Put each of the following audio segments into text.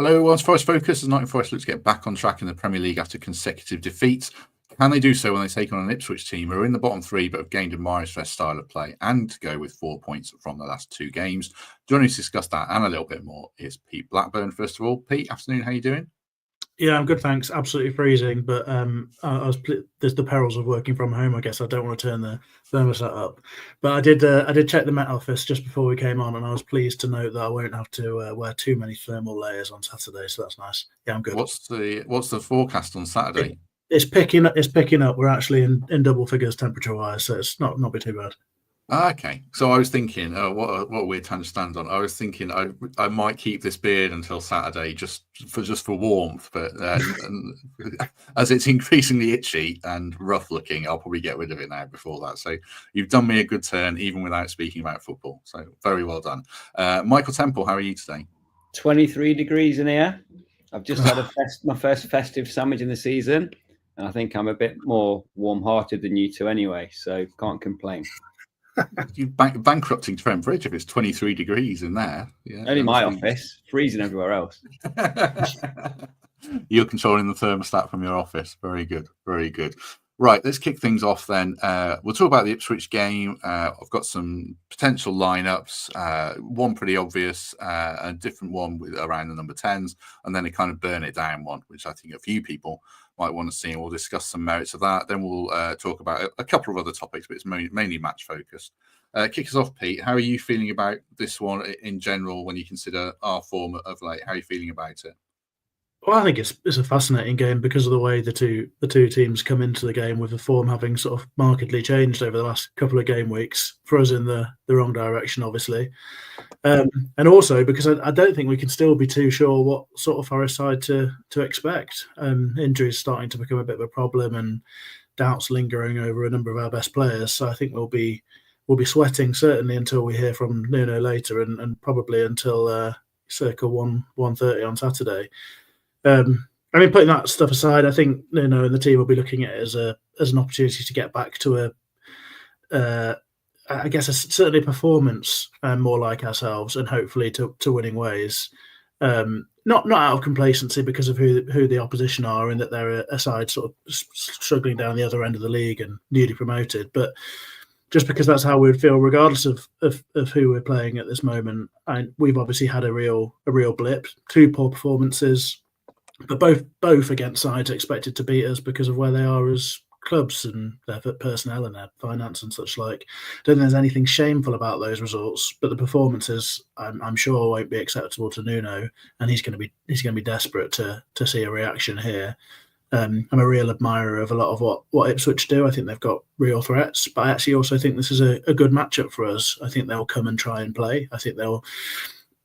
Hello, everyone's Forest Focus. As Nottingham Forest look to get back on track in the Premier League after consecutive defeats. Can they do so when they take on an Ipswich team who are in the bottom three but have gained admirers for their style of play and to go with 4 points from the last 2 games? Joining us to discuss that and a little bit more is Pete Blackburn. First of all, Pete, afternoon, how are you doing? Yeah, I'm good, thanks. Absolutely freezing, but there's the perils of working from home. I guess I don't want to turn the thermostat up, but I did check the Met Office just before we came on, and I was pleased to note that I won't have to wear too many thermal layers on Saturday, so that's nice. Yeah, I'm good. What's the forecast on Saturday? It's picking up. It's picking up. We're actually in double figures temperature wise, so it's not be too bad. Okay, so I was thinking, what a weird time to stand on. I was thinking I might keep this beard until Saturday just for warmth, but as it's increasingly itchy and rough looking, I'll probably get rid of it now before that. So you've done me a good turn, even without speaking about football. So very well done, Michael Temple. How are you today? 23 degrees in here. I've just had my first festive sandwich in the season, and I think I'm a bit more warm-hearted than you two anyway, so can't complain. You bankrupting Trent Bridge if it's 23 degrees in there. Yeah, only my office, freezing everywhere else. You're controlling the thermostat from your office. Very good, very good. Right, let's kick things off then. We'll talk about the Ipswich game. I've got some potential lineups, one pretty obvious, a different one with around the number 10s, and then a kind of burn it down one, which I think a few people might want to see, and we'll discuss some merits of that. Then we'll talk about a couple of other topics, but it's mainly match focused. Kick us off, Pete. How are you feeling about this one in general when you consider our form of late? How are you feeling about it? Well, I think it's a fascinating game because of the way the two teams come into the game, with the form having sort of markedly changed over the last couple of game weeks, for us in the wrong direction, obviously. And also because I don't think we can still be too sure what sort of Forest side to expect. Injuries starting to become a bit of a problem and doubts lingering over a number of our best players. So I think we'll be sweating certainly until we hear from Nuno later, and probably until circa 1:30 on Saturday. I mean, putting that stuff aside, I think Nuno and the team will be looking at it as an opportunity to get back to I guess certainly performance more like ourselves, and hopefully to winning ways. Not out of complacency because of who the opposition are, and that they're a side sort of struggling down the other end of the league and newly promoted, but just because that's how we'd feel regardless of who we're playing at this moment. And we've obviously had a real blip, 2 poor performances, but both against sides expected to beat us because of where they are as clubs and their personnel and their finance and such like. I don't think there's anything shameful about those results, but the performances I'm sure won't be acceptable to Nuno, and he's going to be desperate to see a reaction here. I'm a real admirer of a lot of what Ipswich do. I think they've got real threats, but I actually also think this is a good matchup for us. I think they'll come and try and play. I think they'll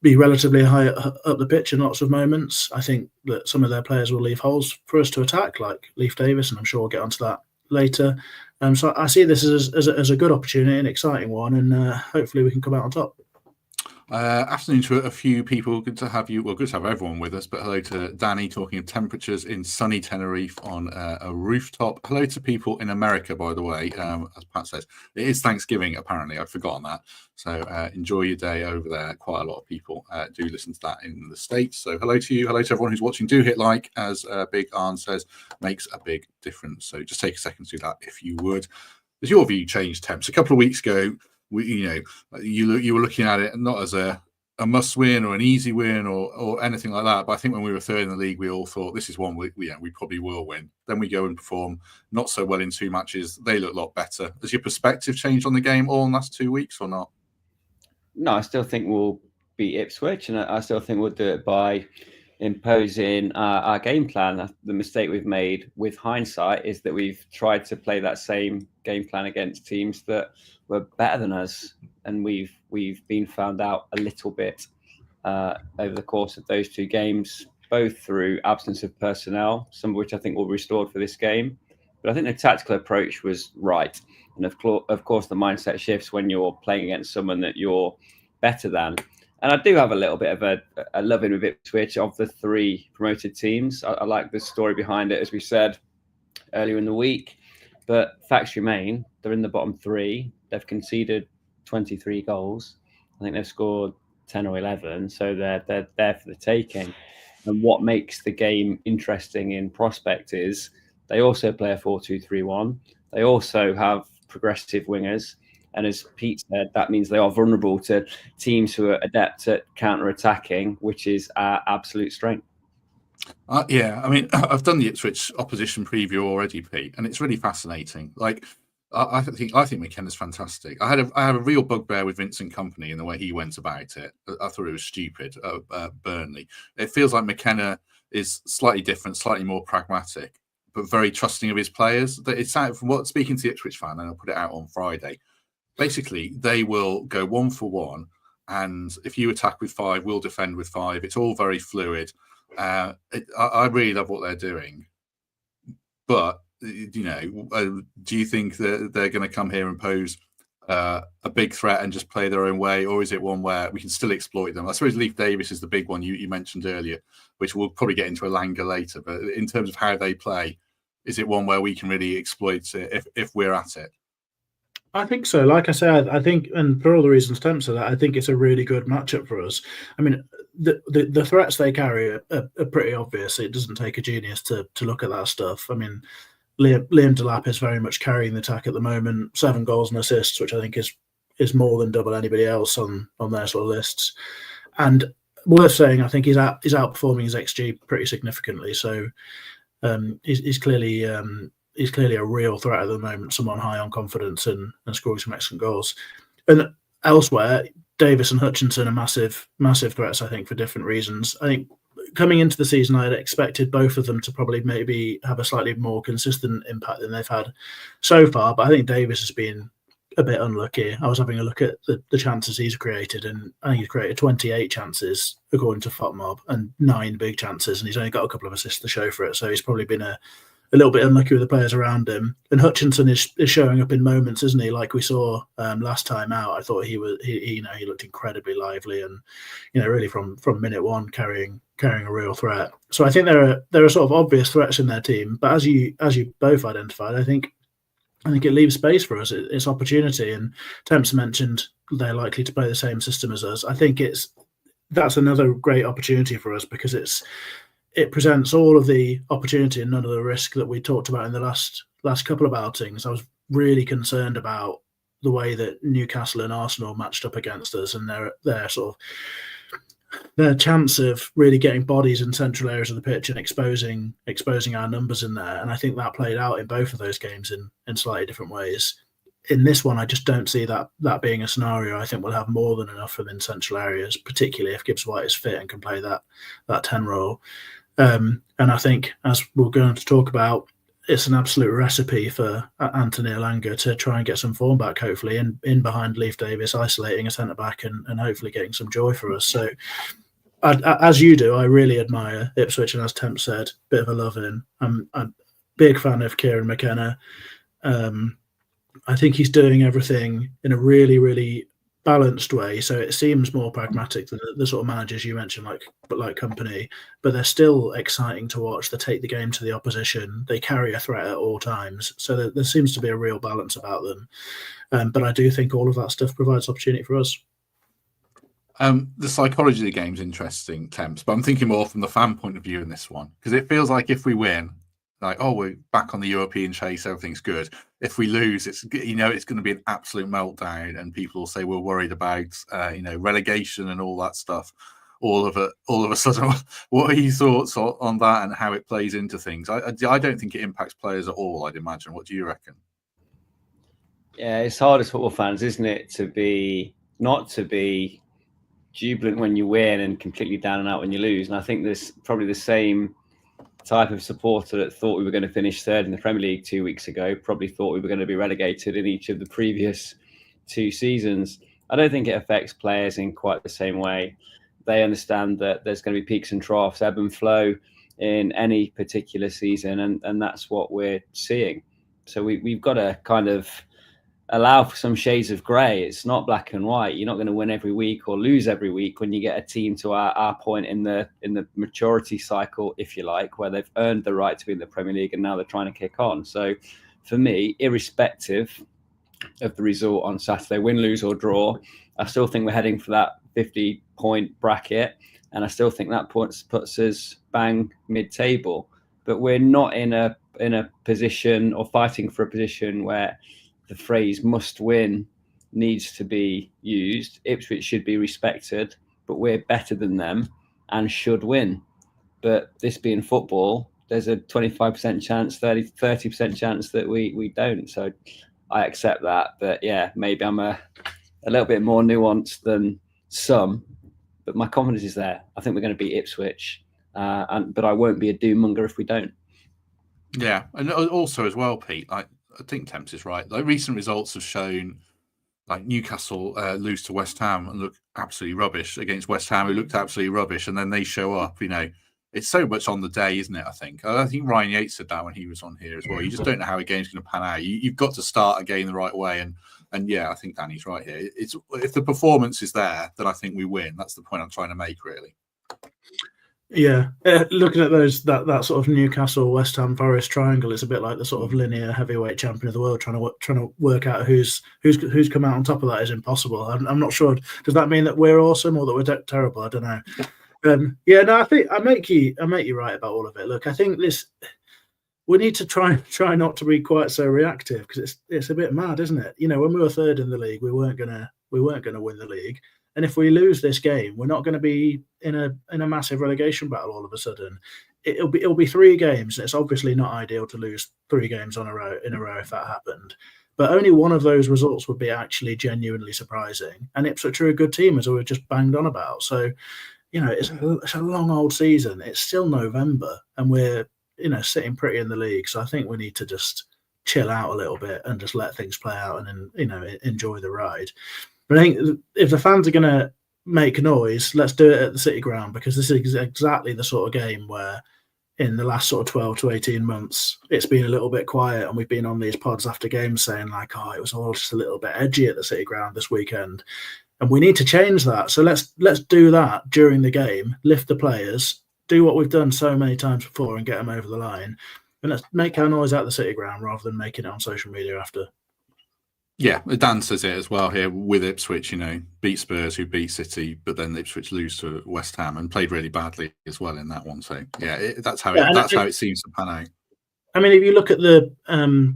be relatively high up the pitch in lots of moments. I think that some of their players will leave holes for us to attack, like Leif Davies, and I'm sure we'll get onto that later. So I see this as a good opportunity, an exciting one, and hopefully we can come out on top. Afternoon to a few people. Good to have you. Well, good to have everyone with us. But hello to Danny, talking of temperatures in sunny Tenerife on a rooftop. Hello to people in America, by the way. As Pat says, it is Thanksgiving. Apparently, I'd forgotten that. So enjoy your day over there. Quite a lot of people do listen to that in the States. So hello to you. Hello to everyone who's watching. Do hit like, as Big Arn says, makes a big difference. So just take a second to do that if you would. Has your view changed, Temps? A couple of weeks ago, you were looking at it not as a must win or an easy win or anything like that. But I think when we were third in the league, we all thought this is one we probably will win. Then we go and perform not so well in 2 matches. They look a lot better. Has your perspective changed on the game all in the last 2 weeks or not? No, I still think we'll beat Ipswich, and I still think we'll do it by imposing our game plan. The mistake we've made with hindsight is that we've tried to play that same game plan against teams that were better than us, and we've been found out a little bit over the course of those 2 games, both through absence of personnel, some of which I think will be restored for this game. But I think the tactical approach was right, and of course the mindset shifts when you're playing against someone that you're better than. And I do have a little bit of a love-in with Ipswich. Of the 3 promoted teams, I like the story behind it, as we said earlier in the week. But facts remain, they're in the bottom 3. They've conceded 23 goals. I think they've scored 10 or 11, so they're there for the taking. And what makes the game interesting in Prospect is they also play a 4-2-3-1. They also have progressive wingers. And as Pete said, that means they are vulnerable to teams who are adept at counter-attacking, which is our absolute strength. Yeah, I mean, I've done the Ipswich opposition preview already, Pete, and it's really fascinating. Like, I think McKenna's fantastic. I had a real bugbear with Vincent Kompany in the way he went about it. I thought it was stupid. Burnley. It feels like McKenna is slightly different, slightly more pragmatic, but very trusting of his players. It's from what speaking to the Ipswich fan, and I'll put it out on Friday. Basically, they will go 1 for 1, and if you attack with 5, we'll defend with 5. It's all very fluid. I really love what they're doing, but do you think that they're going to come here and pose a big threat and just play their own way, or is it one where we can still exploit them? I suppose Leif Davies is the big one you mentioned earlier, which we'll probably get into Elanga later. But in terms of how they play, is it one where we can really exploit it if we're at it? I think so. Like I said, I think, and for all the reasons Tim said, I think it's a really good matchup for us. I mean, the threats they carry are pretty obvious. It doesn't take a genius to look at that stuff. I mean, Liam Delap is very much carrying the attack at the moment. 7 goals and assists, which I think is more than double anybody else on their sort of lists. And worth saying, I think he's outperforming his XG pretty significantly. So he's clearly a real threat at the moment. Someone high on confidence and scoring some excellent goals. And elsewhere, Davies and Hutchinson are massive threats, I think, for different reasons. I think coming into the season, I had expected both of them to probably maybe have a slightly more consistent impact than they've had so far. But I think Davies has been a bit unlucky. I was having a look at the chances he's created, and I think he's created 28 chances according to FOTMob and 9 big chances, and he's only got a couple of assists to show for it. So he's probably been a little bit unlucky with the players around him. And Hutchinson is showing up in moments, isn't he? Like we saw last time out. I thought he looked incredibly lively, and really from minute one carrying a real threat. So I think there are sort of obvious threats in their team, but as you both identified, I think it leaves space for us. It's opportunity, and Temps mentioned they're likely to play the same system as us. I think that's another great opportunity for us because it presents all of the opportunity and none of the risk that we talked about in the last couple of outings. I was really concerned about the way that Newcastle and Arsenal matched up against us and their sort of their chance of really getting bodies in central areas of the pitch and exposing our numbers in there. And I think that played out in both of those games in slightly different ways. In this one, I just don't see that being a scenario. I think we'll have more than enough of them in central areas, particularly if Gibbs White is fit and can play that 10 role. And I think, as we're going to talk about, it's an absolute recipe for Anthony Elanga to try and get some form back, hopefully, in behind Leif Davies, isolating a centre-back and hopefully getting some joy for us. So, as you do, I really admire Ipswich, and as Temp said, bit of a love-in. I'm a big fan of Kieran McKenna. I think he's doing everything in a really, really balanced way, so it seems more pragmatic than the sort of managers you mentioned, like Kompany, but they're still exciting to watch. They take the game to the opposition. They carry a threat at all times, so there seems to be a real balance about them. But I do think all of that stuff provides opportunity for us. The psychology of the game is interesting, Temps, but I'm thinking more from the fan point of view in this one, because it feels like if we win, like, oh, we're back on the European chase, everything's good. If we lose, it's going to be an absolute meltdown, and people will say we're worried about relegation and all that stuff. All of a sudden, what are your thoughts on that and how it plays into things? I don't think it impacts players at all, I'd imagine. What do you reckon? Yeah, it's hard as football fans, isn't it, not to be jubilant when you win and completely down and out when you lose. And I think there's probably the same type of supporter that thought we were going to finish third in the Premier League 2 weeks ago, probably thought we were going to be relegated in each of the previous 2 seasons. I don't think it affects players in quite the same way. They understand that there's going to be peaks and troughs, ebb and flow in any particular season, and that's what we're seeing. So we've got to kind of allow for some shades of grey. It's not black and white. You're not going to win every week or lose every week when you get a team to our point in the maturity cycle, if you like, where they've earned the right to be in the Premier League and now they're trying to kick on. So for me, irrespective of the result on Saturday, win, lose or draw, I still think we're heading for that 50-point bracket. and I still think that puts us bang mid-table. But we're not in a position or fighting for a position where the phrase "must win" needs to be used. Ipswich should be respected, but we're better than them and should win. But this being football, there's a 25% chance, 30% chance that we don't. So I accept that. But yeah, maybe I'm a little bit more nuanced than some, but my confidence is there. I think we're going to beat Ipswich, but I won't be a doom monger if we don't. Yeah, and also as well, Pete, I think Temps is right. Like recent results have shown, like Newcastle lose to West Ham and look absolutely rubbish against West Ham, who looked absolutely rubbish, and then they show up. It's so much on the day, isn't it? I think Ryan Yates said that when he was on here as well. You just don't know how a game's going to pan out. You've got to start a game the right way, and yeah, I think Danny's right here. It's if the performance is there, then I think we win. That's the point I'm trying to make, really. Yeah, looking at that sort of Newcastle West Ham Forest triangle, it's a bit like the sort of linear heavyweight champion of the world trying to work out who's come out on top of that is impossible. I'm not sure. Does that mean that we're awesome or that we're terrible? I don't know. I think I make you right about all of it. Look, I think we need to try not to be quite so reactive, because it's a bit mad, isn't it? When we were third in the league, we weren't gonna win the league. And if we lose this game, we're not going to be in a massive relegation battle all of a sudden. It'll be 3 games. It's obviously not ideal to lose 3 games in a row if that happened. But only one of those results would be actually genuinely surprising. And Ipswich are a good team, as we've just banged on about. So, it's a long old season. It's still November, and we're sitting pretty in the league. So I think we need to just chill out a little bit and just let things play out and enjoy the ride. But I think if the fans are going to make noise, let's do it at the City Ground, because this is exactly the sort of game where in the last sort of 12 to 18 months, it's been a little bit quiet, and we've been on these pods after games saying like, it was all just a little bit edgy at the City Ground this weekend. And we need to change that. So let's do that during the game, lift the players, do what we've done so many times before and get them over the line. And let's make our noise at the City Ground rather than making it on social media after. Yeah, Dan says it as well here with Ipswich, beat Spurs, who beat City, but then Ipswich lose to West Ham and played really badly as well in that one. So yeah, that's how it seems to pan out. I mean, if you look at the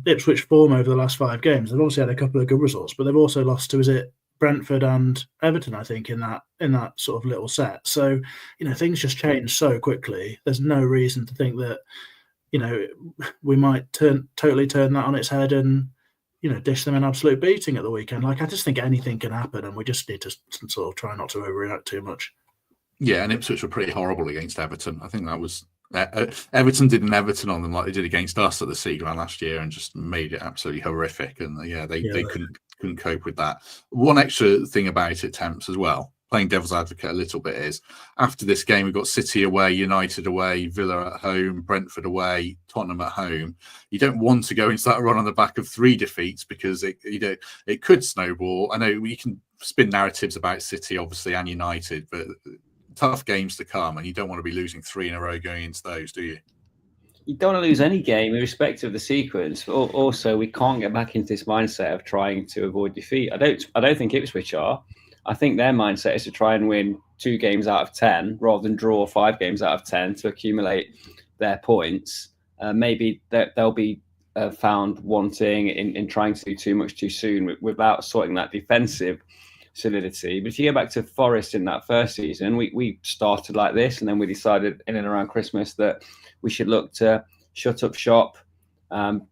Ipswich form over the last 5 games, they've obviously had a couple of good results, but they've also lost to Brentford and Everton, I think, in that sort of little set. So things just change so quickly. There's no reason to think that we might totally turn that on its head and dish them an absolute beating at the weekend. Like, I just think anything can happen, and we just need to sort of try not to overreact too much. Yeah, and Ipswich were pretty horrible against Everton. I think that was Everton did an Everton on them like they did against us at the Sea Ground last year, and just made it absolutely horrific. And they couldn't cope with that. One extra thing about it, Temps, as well, playing devil's advocate a little bit, is after this game we've got City away, United away, Villa at home, Brentford away, Tottenham at home. You don't want to go into that run on the back of 3 defeats, because it could snowball. I know you can spin narratives about City obviously and United, but tough games to come, and you don't want to be losing 3 in a row going into those, do you? You don't want to lose any game irrespective of the sequence. Also, we can't get back into this mindset of trying to avoid defeat. I don't think Ipswich are. I think their mindset is to try and win 2 games out of 10 rather than draw 5 games out of 10 to accumulate their points. Maybe they'll be found wanting in trying to do too much too soon without sorting that defensive solidity. But if you go back to Forest in that first season, we started like this, and then we decided in and around Christmas that we should look to shut up shop,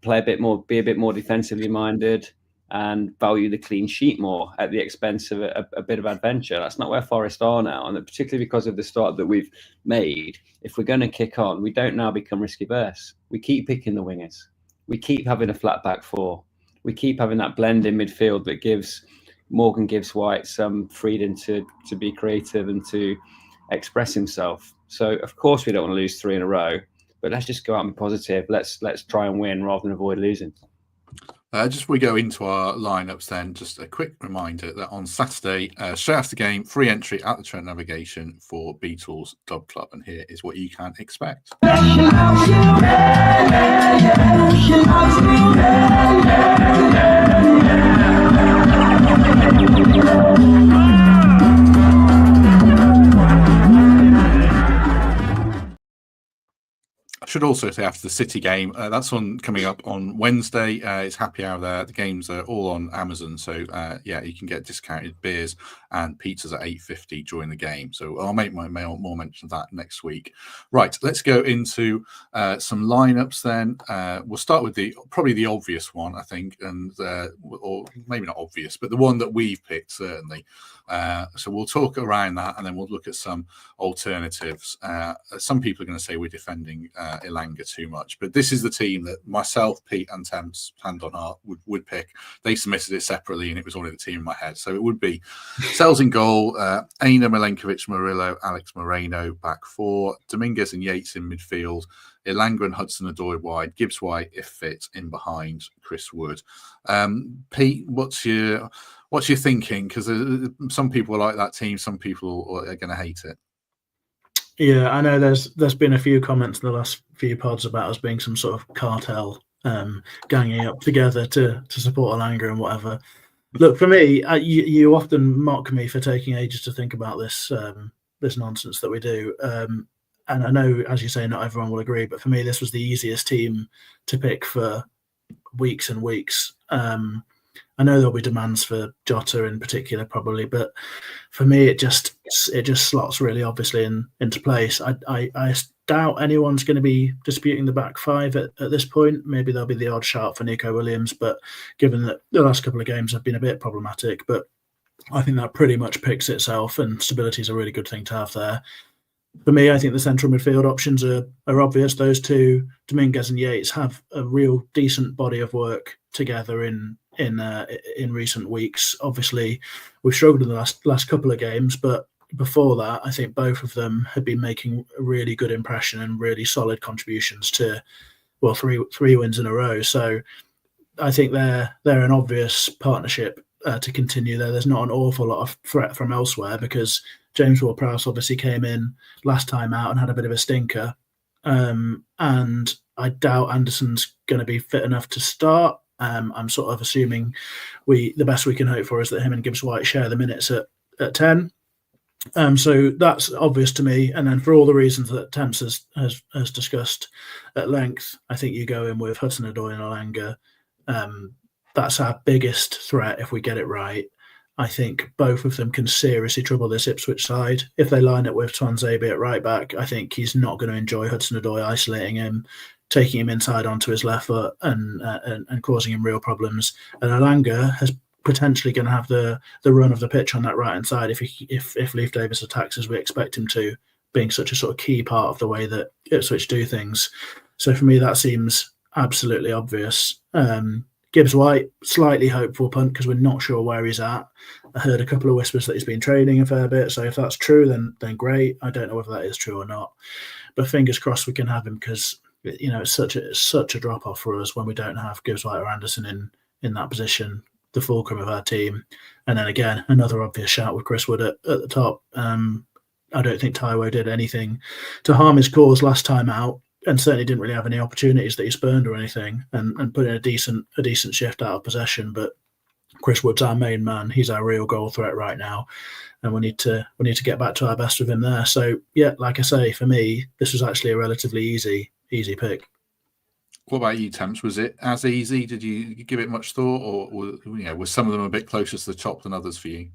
play a bit more, be a bit more defensively minded, and value the clean sheet more at the expense of a bit of adventure. That's not where Forest are now, and particularly because of the start that we've made. If we're going to kick on, we don't now become risk averse. We keep picking the wingers. We keep having a flat back 4. We keep having that blend in midfield that gives Morgan Gibbs-White some freedom to be creative and to express himself. So of course we don't want to lose 3 in a row, but let's just go out and be positive. Let's try and win rather than avoid losing. Just before we go into our lineups, then just a quick reminder that on Saturday, straight after the game, free entry at the Trent Navigation for Beatles Dub Club, and here is what you can expect. should also say after the City game, that's coming up on Wednesday. It's happy hour there. The games are all on Amazon, so you can get discounted beers and pizzas at £8.50 during the game. So I'll make more mention of that next week. Right, let's go into some lineups then. We'll start with probably the obvious one, I think, and or maybe not obvious, but the one that we've picked certainly. So we'll talk around that, and then we'll look at some alternatives. Some people are going to say we're defending Elanga too much, but this is the team that myself, Pete, and Temps, hand on heart, would pick. They submitted it separately, and it was already the team in my head. So it would be Sells in goal, Aina, Milenkovic, Murillo, Alex Moreno back four, Dominguez and Yates in midfield, Elanga and Hudson-Odoi wide, Gibbs White, if fit, in behind Chris Wood. Pete, what's your thinking? Because some people like that team, some people are going to hate it. Yeah, I know there's been a few comments in the last few pods about us being some sort of cartel, ganging up together to support Elanga and whatever. Look, for me, you often mock me for taking ages to think about this nonsense that we do. And I know, as you say, not everyone will agree, but for me, this was the easiest team to pick for weeks and weeks. I know there'll be demands for Jota in particular, probably, but for me, it just slots really obviously into place. I doubt anyone's going to be disputing the back five at this point. Maybe there'll be the odd shout for Nico Williams, but given that the last couple of games have been a bit problematic, but I think that pretty much picks itself, and stability is a really good thing to have there. For me, I think the central midfield options are obvious. Those two, Dominguez and Yates, have a real decent body of work together in recent weeks. Obviously, we've struggled in the last couple of games, but before that, I think both of them had been making a really good impression and really solid contributions to, well, three wins in a row. So I think they're an obvious partnership to continue there. There's not an awful lot of threat from elsewhere because James Ward-Prowse obviously came in last time out and had a bit of a stinker. And I doubt Anderson's going to be fit enough to start. I'm sort of assuming the best we can hope for is that him and Gibbs White share the minutes at 10. So that's obvious to me. And then for all the reasons that Temps has discussed at length, I think you go in with Hudson-Odoi and Elanga. That's our biggest threat if we get it right. I think both of them can seriously trouble this Ipswich side. If they line it with Tuanzebe at right back, I think he's not going to enjoy Hudson-Odoi isolating him, taking him inside onto his left foot and causing him real problems. And Elanga is potentially going to have the run of the pitch on that right-hand side if Leif Davis attacks as we expect him to, being such a sort of key part of the way that Ipswich do things. So for me, that seems absolutely obvious. Gibbs White, slightly hopeful punt because we're not sure where he's at. I heard a couple of whispers that he's been training a fair bit. So if that's true, then great. I don't know whether that is true or not. But fingers crossed we can have him because, you know, it's such a drop off for us when we don't have Gibbs White or Anderson in that position, the fulcrum of our team. And then again, another obvious shout with Chris Wood at the top. I don't think Taiwo did anything to harm his cause last time out, and certainly didn't really have any opportunities that he spurned or anything, and put in a decent shift out of possession. But Chris Wood's our main man. He's our real goal threat right now, and we need to get back to our best with him there. So yeah, like I say, for me, this was actually a relatively easy pick. What about you, Temps? Was it as easy? Did you give it much thought, or was some of them a bit closer to the top than others for you?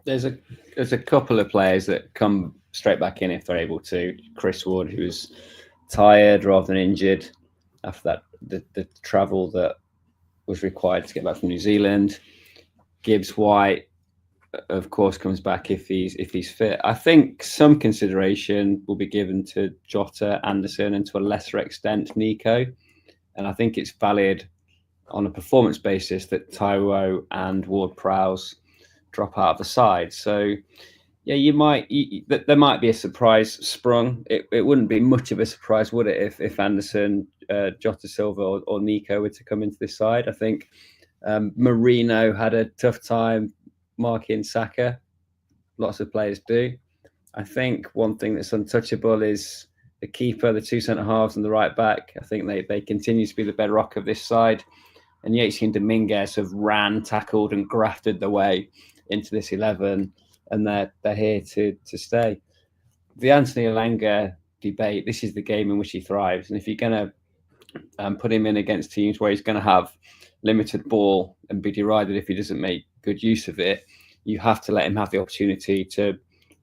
There's a couple of players that come straight back in if they're able to. Chris Wood, who's tired rather than injured after that the travel that was required to get back from New Zealand. Gibbs White, of course, comes back if he's fit. I think some consideration will be given to Jota, Anderson, and to a lesser extent Nico. And I think it's valid on a performance basis that Taiwo and Ward-Prowse drop out of the side. So yeah, there might be a surprise sprung. It wouldn't be much of a surprise, would it, if Anderson, Jota Silva or Nico were to come into this side? I think Marino had a tough time marking Saka. Lots of players do. I think one thing that's untouchable is the keeper, the two centre halves and the right back. I think they continue to be the bedrock of this side. And Yates and Dominguez have ran, tackled and grafted their way into this 11, and they're here to stay. The Anthony Elanga debate, this is the game in which he thrives. And if you're going to put him in against teams where he's going to have limited ball and be derided if he doesn't make good use of it, you have to let him have the opportunity to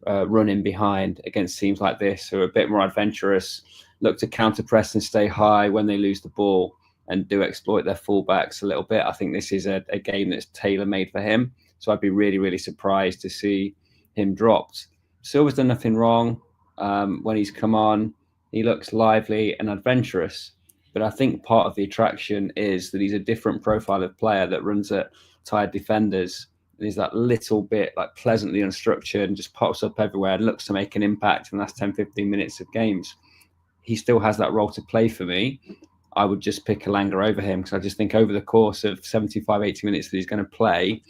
run in behind against teams like this who are a bit more adventurous, look to counter press and stay high when they lose the ball, and do exploit their fullbacks a little bit. I think this is a game that's tailor-made for him. So I'd be really, really surprised to see him dropped. Silva's done nothing wrong. When he's come on, he looks lively and adventurous. But I think part of the attraction is that he's a different profile of player that runs at tired defenders. And he's that little bit like pleasantly unstructured and just pops up everywhere and looks to make an impact in the last 10, 15 minutes of games. He still has that role to play for me. I would just pick Elanga over him because I just think over the course of 75, 80 minutes that he's going to play,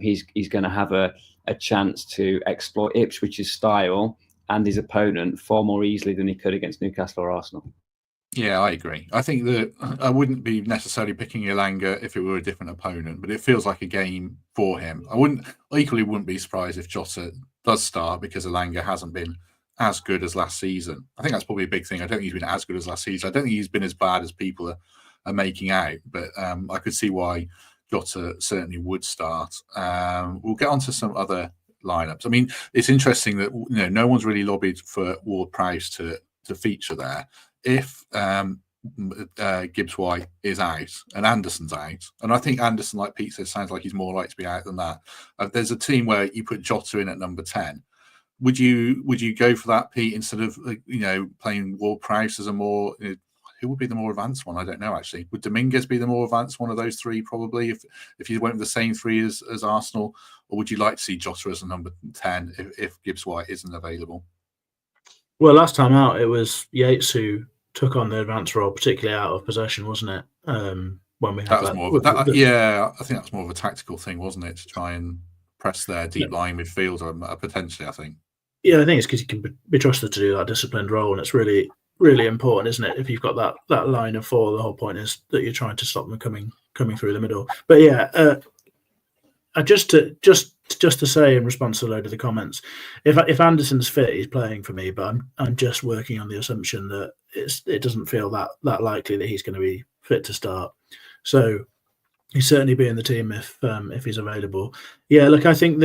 he's going to have a chance to exploit Ipswich's style and his opponent far more easily than he could against Newcastle or Arsenal. Yeah, I agree. I think that I wouldn't be necessarily picking Elanga if it were a different opponent, but it feels like a game for him. I wouldn't be surprised if Jota does start because Elanga hasn't been as good as last season. I think that's probably a big thing. I don't think he's been as good as last season. I don't think he's been as bad as people are making out, but I could see why Jota certainly would start. We'll get on to some other lineups. I mean, it's interesting that no one's really lobbied for Ward-Prowse to feature there. If Gibbs White is out and Anderson's out, and I think Anderson, like Pete says, sounds like he's more likely to be out than that. There's a team where you put Jota in at number 10. Would you go for that, Pete, instead of playing Ward-Prowse as a more who would be the more advanced one? I don't know actually. Would Dominguez be the more advanced one of those three probably if you went with the same three as Arsenal, or would you like to see Jota as a number 10 if Gibbs White isn't available? Well, last time out it was Yates who took on the advanced role, particularly out of possession, wasn't it? When we had that was more of I think that's more of a tactical thing, wasn't it, to try and press their deep lying midfielder potentially. I think. Yeah, I think it's because you can be trusted to do that disciplined role, and it's really, really important, isn't it? If you've got that line of four, the whole point is that you're trying to stop them coming through the middle. But yeah, just to say in response to a load of the comments, if Anderson's fit, he's playing for me. But I'm just working on the assumption that it doesn't feel that likely that he's going to be fit to start. So he's certainly be in the team if he's available. Yeah, look, I think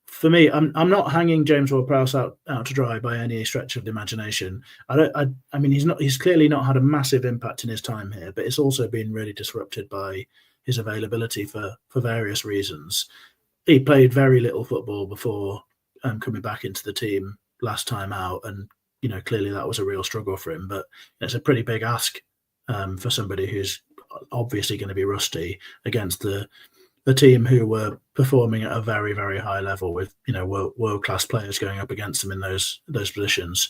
for me, I'm not hanging James Ward-Prowse out to dry by any stretch of the imagination. I mean, he's clearly not had a massive impact in his time here, but it's also been really disrupted by his availability for various reasons. He played very little football before coming back into the team last time out, and clearly that was a real struggle for him. But it's a pretty big ask for somebody who's obviously going to be rusty against the team who were performing at a very, very high level with world-class players going up against them in those positions.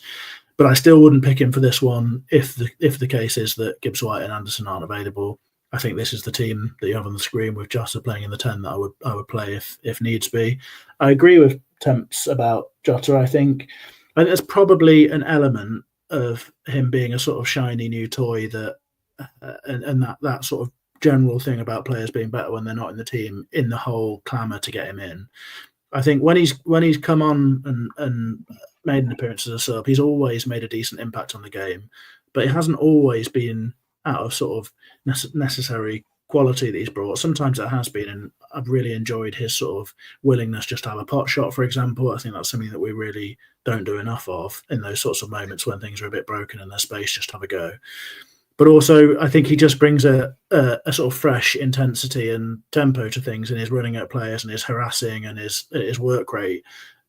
But I still wouldn't pick him for this one if the case is that Gibbs White and Anderson aren't available. I think this is the team that you have on the screen with Jota playing in the 10 that I would play if needs be. I agree with Temps about Jota. I think there's probably an element of him being a sort of shiny new toy that and that sort of general thing about players being better when they're not in the team in the whole clamour to get him in. I think when he's come on and made an appearance as a sub, he's always made a decent impact on the game, but it hasn't always been out of sort of necessary quality that he's brought. Sometimes it has been, and I've really enjoyed his sort of willingness just to have a pot shot, for example. I think that's something that we really don't do enough of in those sorts of moments when things are a bit broken and there's space, just have a go. But also, I think he just brings a sort of fresh intensity and tempo to things in his running at players and his harassing and his work rate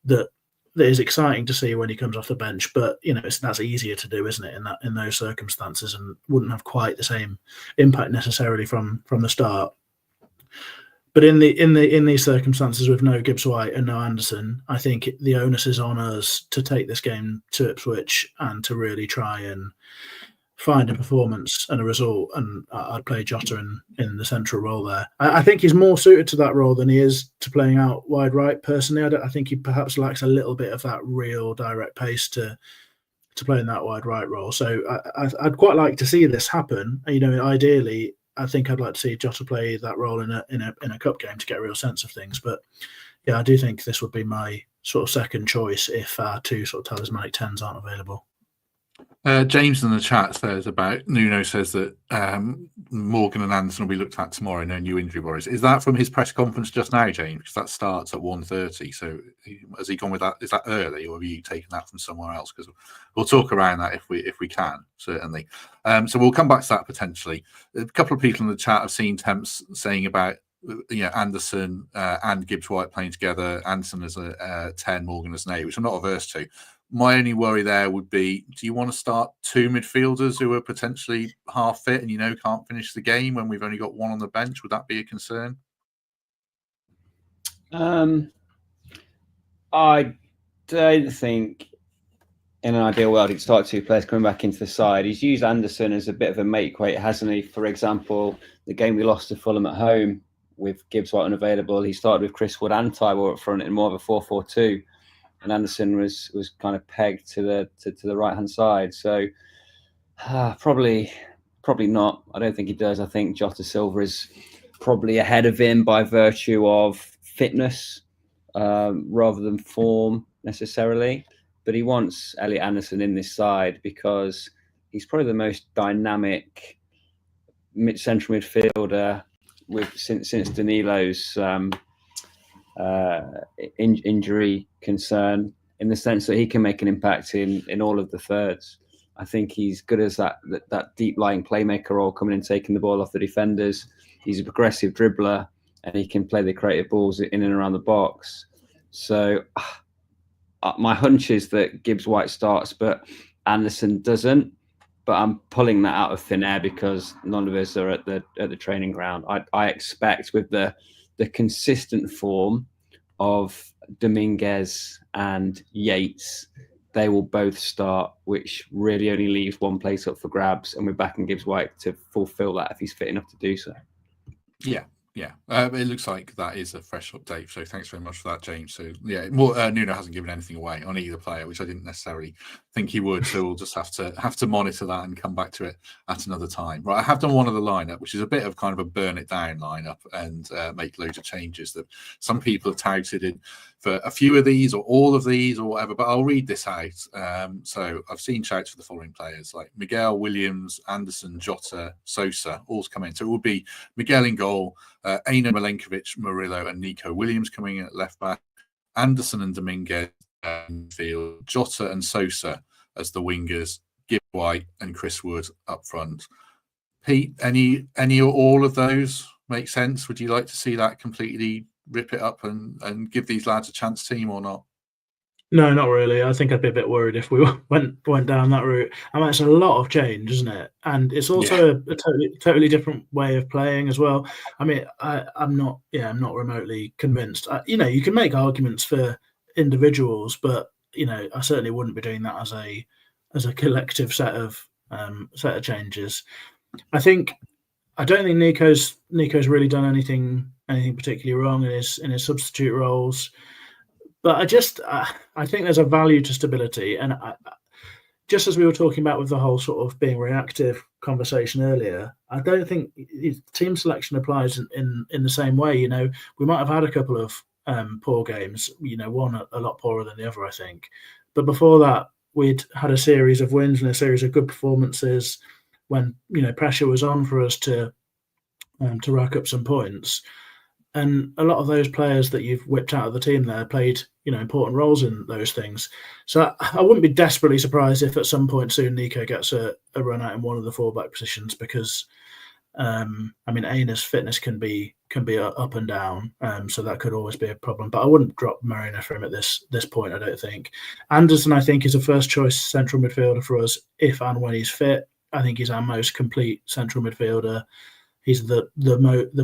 that is exciting to see when he comes off the bench. But that's easier to do, isn't it, in those circumstances, and wouldn't have quite the same impact necessarily from the start. But in these circumstances with no Gibbs White and no Anderson, I think the onus is on us to take this game to Ipswich and to really try and find a performance and a result, and I'd play Jota in the central role there. I think he's more suited to that role than he is to playing out wide right. Personally, I think he perhaps lacks a little bit of that real direct pace to play in that wide right role. So I'd quite like to see this happen. Ideally, I think I'd like to see Jota play that role in a cup game to get a real sense of things. But yeah, I do think this would be my sort of second choice if our two sort of talismanic 10s aren't available. James in the chat says about Nuno says that Morgan and Anderson will be looked at tomorrow. No new injury worries. Is that from his press conference just now, James? Because that starts at 1:30. So has he gone with that? Is that early, or have you taken that from somewhere else? Because we'll talk around that if we can, certainly. So we'll come back to that potentially. A couple of people in the chat have seen temps saying about Anderson and Gibbs White playing together. Anderson as a 10, Morgan as an 8, which I'm not averse to. My only worry there would be, do you want to start 2 midfielders who are potentially half fit and can't finish the game when we've only got one on the bench? Would that be a concern? I don't think in an ideal world he'd start 2 players coming back into the side. He's used Anderson as a bit of a make weight, hasn't he? For example, the game we lost to Fulham at home with Gibbs White unavailable, he started with Chris Wood and Tybor up front in more of a 4-4-2. And Anderson was kind of pegged to the right hand side, so probably not. I don't think he does. I think Jota Silva is probably ahead of him by virtue of fitness rather than form necessarily. But he wants Elliot Anderson in this side because he's probably the most dynamic central midfielder since Danilo's injury concern, in the sense that he can make an impact in all of the thirds. I think he's good as that deep lying playmaker role, coming and taking the ball off the defenders. He's a progressive dribbler and he can play the creative balls in and around the box. So my hunch is that Gibbs White starts, but Anderson doesn't. But I'm pulling that out of thin air because none of us are at the training ground. I expect with the consistent form of Dominguez and Yates, they will both start, which really only leaves one place up for grabs, and we're backing Gibbs White to fulfil that if he's fit enough to do so. Yeah. It looks like that is a fresh update. So thanks very much for that, James. So Nuno hasn't given anything away on either player, which I didn't necessarily think he would. So we'll just have to monitor that and come back to it at another time. Right, I have done one of the lineup, which is a bit of kind of a burn it down lineup and make loads of changes that some people have touted in for a few of these or all of these or whatever. But I'll read this out. So I've seen shouts for the following players like Miguel, Williams, Anderson, Jota, Sosa, all's come in. So it will be Miguel in goal, Aina Milenkovic, Murillo, and Nico Williams coming in at left back, Anderson and Dominguez in field, Jota and Sosa as the wingers, Gibbs White and Chris Wood up front. Pete, any or all of those make sense? Would you like to see that completely rip it up and give these lads a chance team or not? No, not really. I think I'd be a bit worried if we went down that route. I mean, it's a lot of change, isn't it? And it's also a totally different way of playing as well. I mean, I'm not remotely convinced. You can make arguments for individuals, but I certainly wouldn't be doing that as a collective set of changes. I don't think Nico's really done anything particularly wrong in his substitute roles. But I think there's a value to stability, and just as we were talking about with the whole sort of being reactive conversation earlier, I don't think team selection applies in the same way. We might have had a couple of poor games. One a lot poorer than the other, I think. But before that, we'd had a series of wins and a series of good performances when pressure was on for us to rack up some points. And a lot of those players that you've whipped out of the team there played, important roles in those things. So I wouldn't be desperately surprised if at some point soon Nico gets a run out in one of the fullback positions because, Aina's fitness can be up and down, so that could always be a problem. But I wouldn't drop Marina for him at this point, I don't think. Anderson, I think, is a first choice central midfielder for us if and when he's fit. I think he's our most complete central midfielder. He's the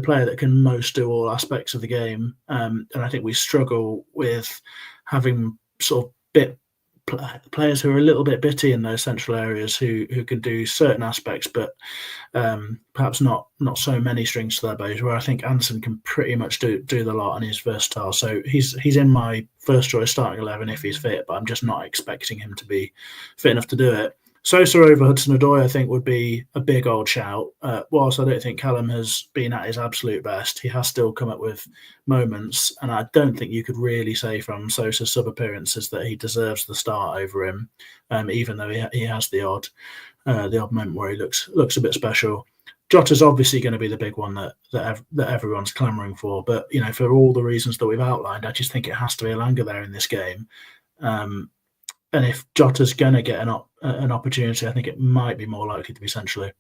player that can most do all aspects of the game, and I think we struggle with having sort of players who are a little bit bitty in those central areas who can do certain aspects, but perhaps not so many strings to their bows. Where I think Anderson can pretty much do the lot and he's versatile. So he's in my first choice starting 11 if he's fit, but I'm just not expecting him to be fit enough to do it. Sosa over Hudson-Odoi, I think, would be a big old shout. Whilst I don't think Callum has been at his absolute best, he has still come up with moments, and I don't think you could really say from Sosa's sub-appearances that he deserves the start over him, even though he has the odd moment where he looks a bit special. Jota's obviously going to be the big one that everyone's clamouring for, but for all the reasons that we've outlined, I just think it has to be Elanga there in this game. And if Jota's going to get an opportunity, I think it might be more likely to be centrally.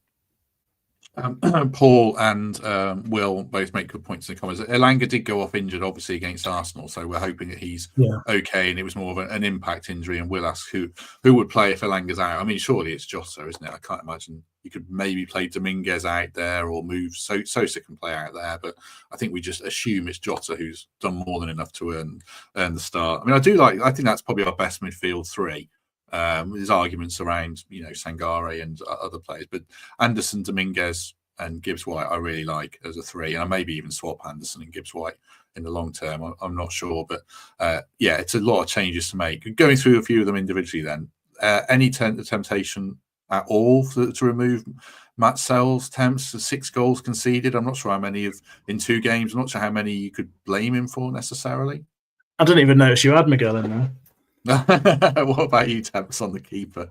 Paul and Will both make good points in the comments. Elanga did go off injured, obviously, against Arsenal, so we're hoping that he's okay, and it was more of an impact injury. And Will asks who would play if Elanga's out. I mean, surely it's Jota, isn't it? I can't imagine you could maybe play Dominguez out there or move Sosa can play out there, but I think we just assume it's Jota who's done more than enough to earn the start. I mean, I think that's probably our best midfield three. There's arguments around, Sangare and other players, but Anderson, Dominguez, and Gibbs-White I really like as a three, and I maybe even swap Anderson and Gibbs-White in the long term. I'm not sure, but it's a lot of changes to make. Going through a few of them individually, then any temptation at all to remove Matt Sell's attempts, 6 goals conceded. I'm not sure how many in 2 games. I'm not sure how many you could blame him for necessarily. I didn't even notice you had Miguel in there. What about you, Temps, on the keeper?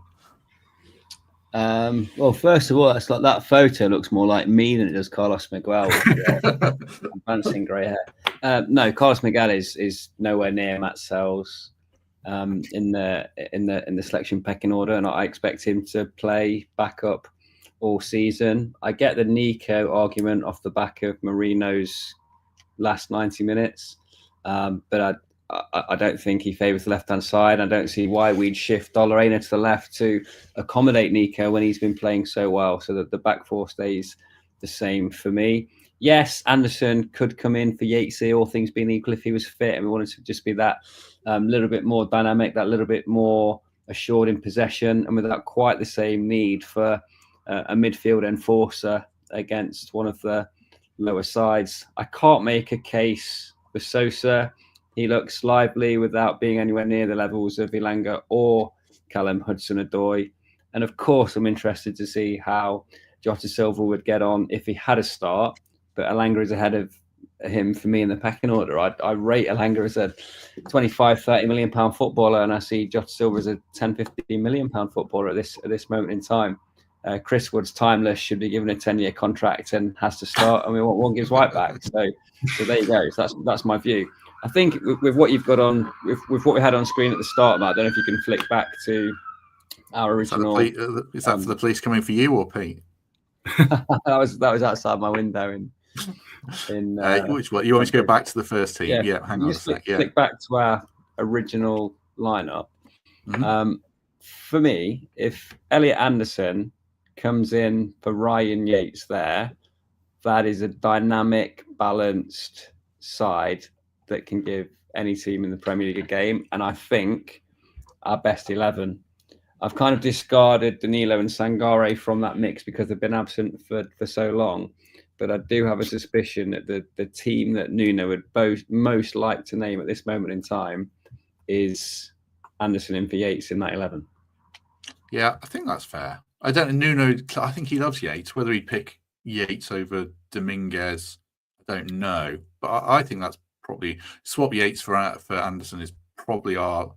Well, first of all, it's like that photo looks more like me than it does Carlos Miguel with advancing grey hair. No, Carlos Miguel is nowhere near Matt Sells in the selection pecking order, and I expect him to play backup all season. I get the Nico argument off the back of Marino's last 90 minutes, but I don't think he favours the left-hand side. I don't see why we'd shift Dollarena to the left to accommodate Nico when he's been playing so well, so that the back four stays the same for me. Yes, Anderson could come in for Yatesy, all things being equal, if he was fit, and we wanted to just be that little bit more dynamic, that little bit more assured in possession, and without quite the same need for a midfield enforcer against one of the lower sides. I can't make a case for Sosa. He looks lively without being anywhere near the levels of Elanga or Callum Hudson-Odoi. And of course, I'm interested to see how Jota Silva would get on if he had a start. But Elanga is ahead of him for me in the pecking order. I rate Elanga as a 25, 30 million pound footballer, and I see Jota Silva as a 10, 15 million pound footballer at this moment in time. Chris Wood's timeless, should be given a 10-year contract and has to start, and we want one Gibbs-White back. So there you go. So that's my view. I think with what you've got on, with what we had on screen at the start, Matt, I don't know if you can flick back to our original. Is that for the police coming for you or Pete? that was outside my window in which one? You want me to go back to the first team? Yeah, hang on a sec. Flick back to our original lineup. Mm-hmm. For me, if Elliot Anderson comes in for Ryan Yates there, that is a dynamic, balanced side that can give any team in the Premier League a game. And I think our best 11. I've kind of discarded Danilo and Sangare from that mix because they've been absent for so long. But I do have a suspicion that the team that Nuno would most like to name at this moment in time is Anderson in for Yates in that 11. Yeah, I think that's fair. I don't know. Nuno, I think he loves Yates. Whether he'd pick Yates over Dominguez, I don't know. But I think that's probably swap Yates for Anderson is probably our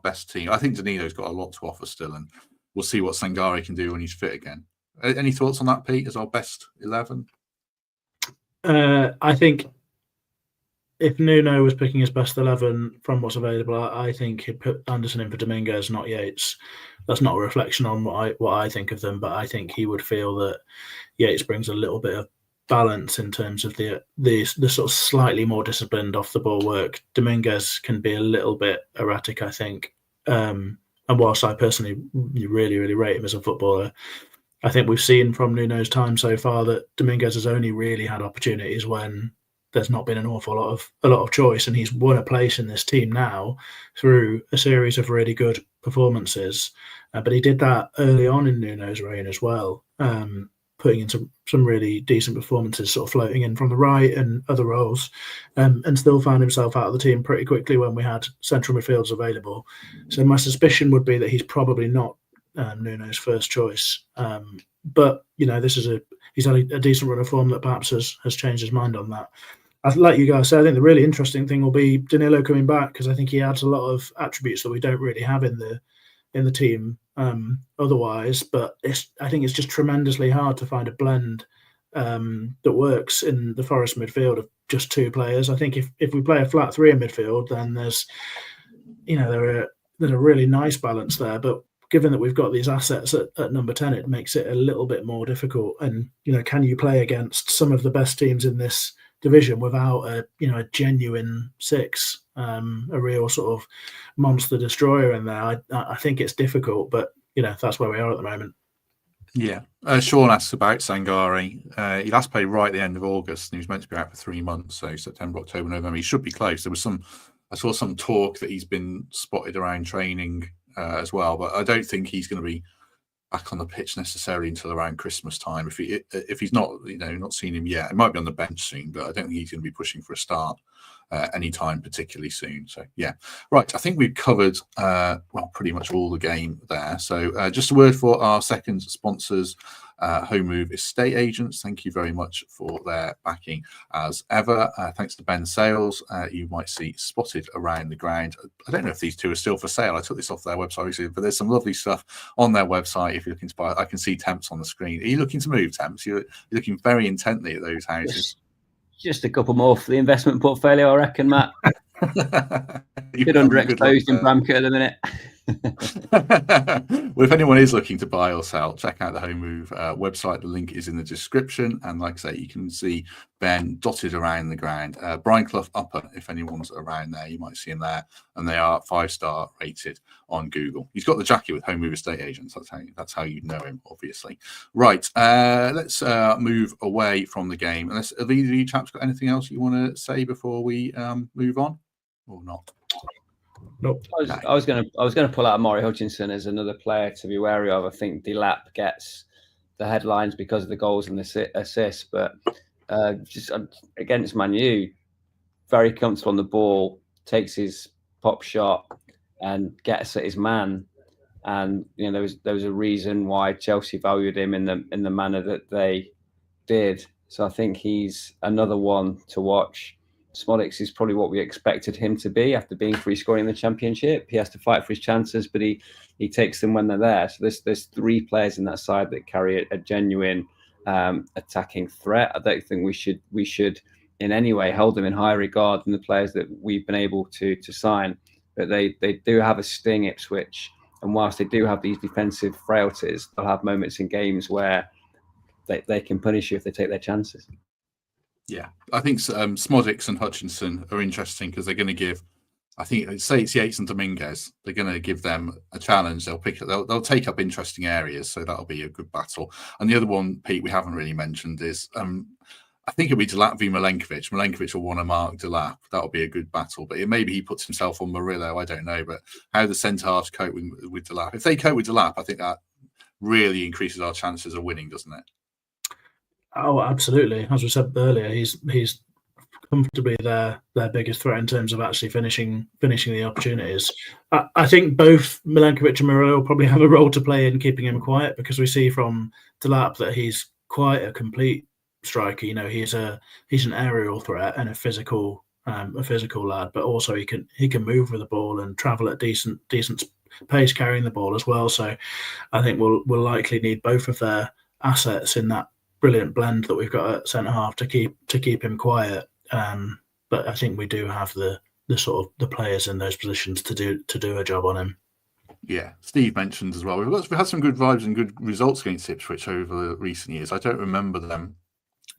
best team. I think Danilo's got a lot to offer still, and we'll see what Sangare can do when he's fit again. Any thoughts on that, Pete, as our best 11? I think if Nuno was picking his best 11 from what's available, I think he'd put Anderson in for Dominguez, not Yates. That's not a reflection on what I think of them, but I think he would feel that Yates brings a little bit of balance in terms of the sort of slightly more disciplined off the ball work. Dominguez can be a little bit erratic, I think. And whilst I personally really, really rate him as a footballer, I think we've seen from Nuno's time so far that Dominguez has only really had opportunities when there's not been an awful lot of choice, and he's won a place in this team now through a series of really good performances. But he did that early on in Nuno's reign as well, putting into some really decent performances, sort of floating in from the right and other roles, and still found himself out of the team pretty quickly when we had central midfielders available. So my suspicion would be that he's probably not Nuno's first choice. But this is he's had a decent run of form that perhaps has changed his mind on that. Like you guys say, I think the really interesting thing will be Danilo coming back, because I think he adds a lot of attributes that we don't really have in the team otherwise. But I think it's just tremendously hard to find a blend that works in the Forest midfield of just two players. I think if we play a flat three in midfield, then there's a really nice balance there. But given that we've got these assets at number 10, it makes it a little bit more difficult. And can you play against some of the best teams in this division without a genuine six, a real sort of monster destroyer in there? I think it's difficult, but that's where we are at the moment. Yeah. Sean asks about Sangare. He last played right at the end of August, and he was meant to be out for 3 months, so September, October, November. He should be close. I saw some talk that he's been spotted around training as well, but I don't think he's going to be back on the pitch necessarily until around Christmas time. If he's not, not seen him yet, it might be on the bench soon, but I don't think he's going to be pushing for a start anytime particularly soon. So yeah, right. I think we've covered pretty much all the game there. So just a word for our second sponsors, Home Move Estate Agents. Thank you very much for their backing as ever. Thanks to Ben Sales, you might see spotted around the ground. I don't know if these two are still for sale. I took this off their website recently, but there's some lovely stuff on their website if you're looking to buy. I can see Temps on the screen. Are you looking to move, Temps? You're looking very intently at those houses. Just a couple more for the investment portfolio, I reckon, Matt. Bit underexposed in Bramcote at the minute. Well, if anyone is looking to buy or sell, check out the Home Move website. The link is in the description, and like I say, you can see Ben dotted around the ground. Brian Clough Upper, if anyone's around there, you might see him there, and they are 5-star rated on Google. He's got the jacket with Home Move Estate Agents. That's how you know him, obviously. Right, let's move away from the game. Unless have either of you chaps got anything else you want to say before we move on, or not? Nope. I was going to pull out Maury Hutchinson as another player to be wary of. I think Delap gets the headlines because of the goals and the assists, but just against Man U, very comfortable on the ball, takes his pop shot and gets at his man. And there was a reason why Chelsea valued him in the manner that they did. So I think he's another one to watch. Smodics is probably what we expected him to be after being free scoring in the Championship. He has to fight for his chances, but he takes them when they're there. So there's 3 players in that side that carry a genuine attacking threat. I don't think we should in any way hold them in higher regard than the players that we've been able to sign. But they do have a sting, Ipswich, and whilst they do have these defensive frailties, they'll have moments in games where they can punish you if they take their chances. Yeah, I think Smodics and Hutchinson are interesting because they're going to give, I think, say it's Yates and Dominguez, they're going to give them a challenge. They'll take up interesting areas, so that'll be a good battle. And the other one, Pete, we haven't really mentioned is, I think it'll be Delap v Milenkovic. Milenkovic will want to mark Delap. That'll be a good battle. But maybe he puts himself on Murillo. I don't know. But how the centre halves cope with Delap. If they cope with Delap, I think that really increases our chances of winning, doesn't it? Oh, absolutely. As we said earlier, he's comfortably their biggest threat in terms of actually finishing the opportunities. I think both Milenkovic and Murillo will probably have a role to play in keeping him quiet, because we see from Delap that he's quite a complete striker. He's an aerial threat and a physical lad, but also he can move with the ball and travel at decent pace carrying the ball as well. So I think we'll likely need both of their assets in that brilliant blend that we've got at centre half to keep him quiet. But I think we do have the sort of the players in those positions to do a job on him. Yeah, Steve mentioned as well. We've had some good vibes and good results against Ipswich over the recent years. I don't remember them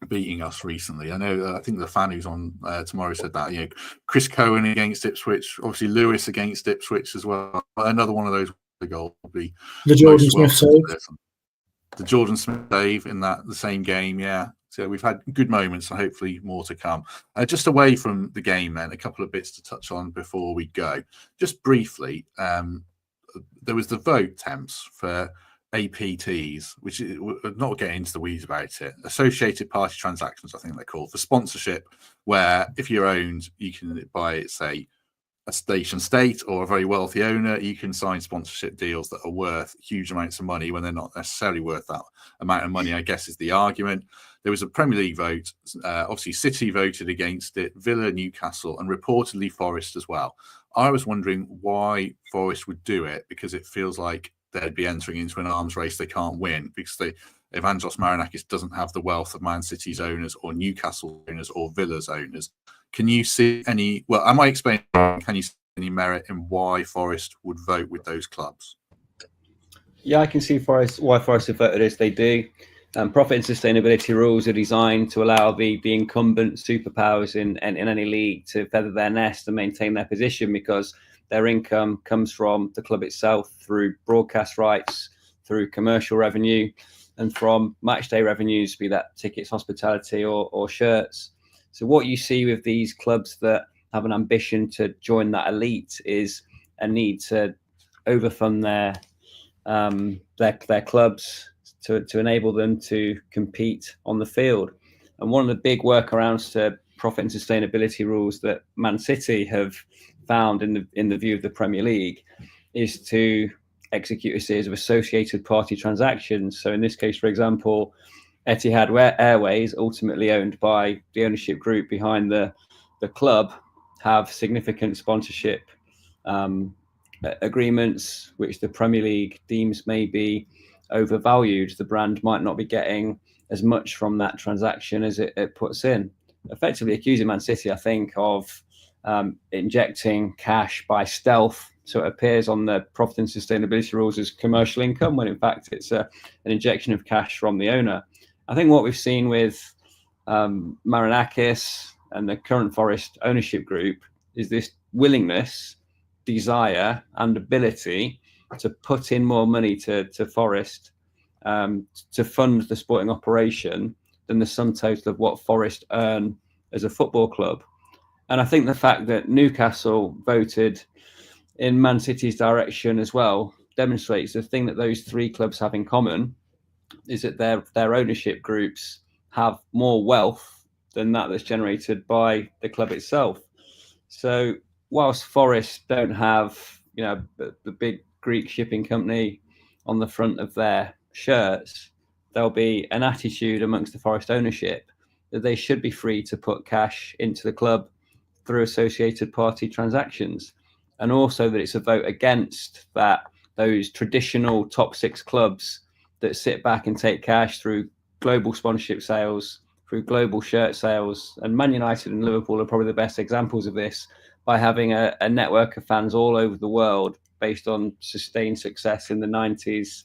beating us recently. I know. I think the fan who's on tomorrow said that. Chris Cohen against Ipswich, obviously Lewis against Ipswich as well. Another one of those goals will be the Jordan Smith save. The Jordan Smith save in the same game, yeah. So we've had good moments and hopefully more to come. Just away from the game then, a couple of bits to touch on before we go. Just briefly, there was the vote, Temps, for APTs, which is not getting into the weeds about it. Associated Party Transactions, I think they're called, for sponsorship, where if you're owned, you can buy, say, a station state or a very wealthy owner, you can sign sponsorship deals that are worth huge amounts of money when they're not necessarily worth that amount of money, I guess is the argument. There was a Premier League vote. Obviously, City voted against it, Villa, Newcastle, and reportedly Forest as well. I was wondering why Forest would do it, because it feels like they'd be entering into an arms race they can't win, because Evangelos Marinakis doesn't have the wealth of Man City's owners or Newcastle owners or Villa's owners. Can you see any, well, am I explaining, can you see any merit in why Forest would vote with those clubs? Yeah, I can see why Forest have voted as they do. Profit and sustainability rules are designed to allow the incumbent superpowers in any league to feather their nest and maintain their position, because their income comes from the club itself through broadcast rights, through commercial revenue, and from match day revenues, be that tickets, hospitality, or shirts. So what you see with these clubs that have an ambition to join that elite is a need to overfund their clubs to enable them to compete on the field. And one of the big workarounds to profit and sustainability rules that Man City have found in the view of the Premier League is to execute a series of associated party transactions. So in this case, for example, Etihad Airways, ultimately owned by the ownership group behind the club, have significant sponsorship agreements, which the Premier League deems may be overvalued. The brand might not be getting as much from that transaction as it puts in, effectively accusing Man City, I think, of injecting cash by stealth. So it appears on the profit and sustainability rules as commercial income, when in fact it's an injection of cash from the owner. I think what we've seen with Marinakis and the current Forest ownership group is this willingness, desire, and ability to put in more money to Forest to fund the sporting operation than the sum total of what Forest earn as a football club. And I think the fact that Newcastle voted in Man City's direction as well demonstrates the thing that those three clubs have in common is that their ownership groups have more wealth than that's generated by the club itself. So whilst Forest don't have, the big Greek shipping company on the front of their shirts, there'll be an attitude amongst the Forest ownership that they should be free to put cash into the club through associated party transactions, and also that it's a vote against those traditional top six clubs that sit back and take cash through global sponsorship sales, through global shirt sales. And Man United and Liverpool are probably the best examples of this, by having a network of fans all over the world based on sustained success in the 90s,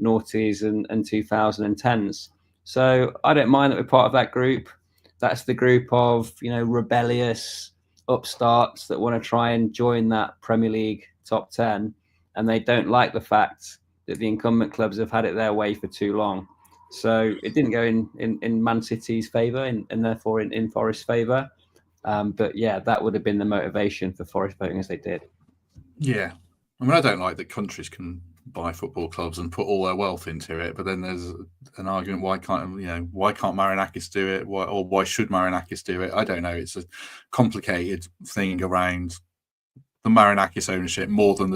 noughties, and 2010s. So I don't mind that we're part of that group. That's the group of, rebellious upstarts that want to try and join that Premier League top 10. And they don't like the fact that the incumbent clubs have had it their way for too long. So it didn't go in Man City's favour and therefore in Forest's favour. But yeah, that would have been the motivation for Forest voting as they did. Yeah. I mean, I don't like that countries can buy football clubs and put all their wealth into it, but then there's an argument, why can't Marinakis do it? Why should Marinakis do it? I don't know. It's a complicated thing around the Marinakis ownership more than